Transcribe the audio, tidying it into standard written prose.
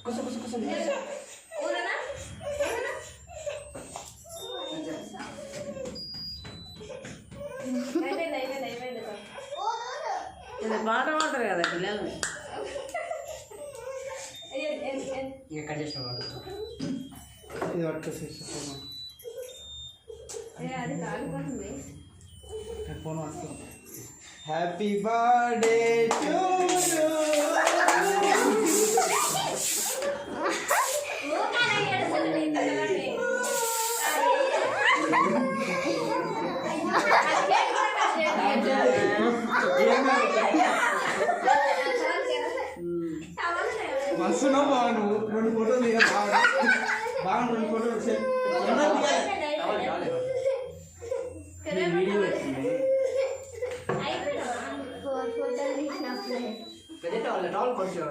కూర్చో కూర్చో కూర్చో బాగా ఉంటారు కదా పిల్లలు కట్ చేసిన వాడు ఇది పట్టుకొచ్చి ఫోన్ వస్తుంది. Happy birthday to you. మస్తున్నా బాగా నువ్వు 2 ఫోటోలు దిగా బాగా బాగా 2 ఫోటోలు వీడియో వచ్చింది పెద్ద టవల్ కొంచెం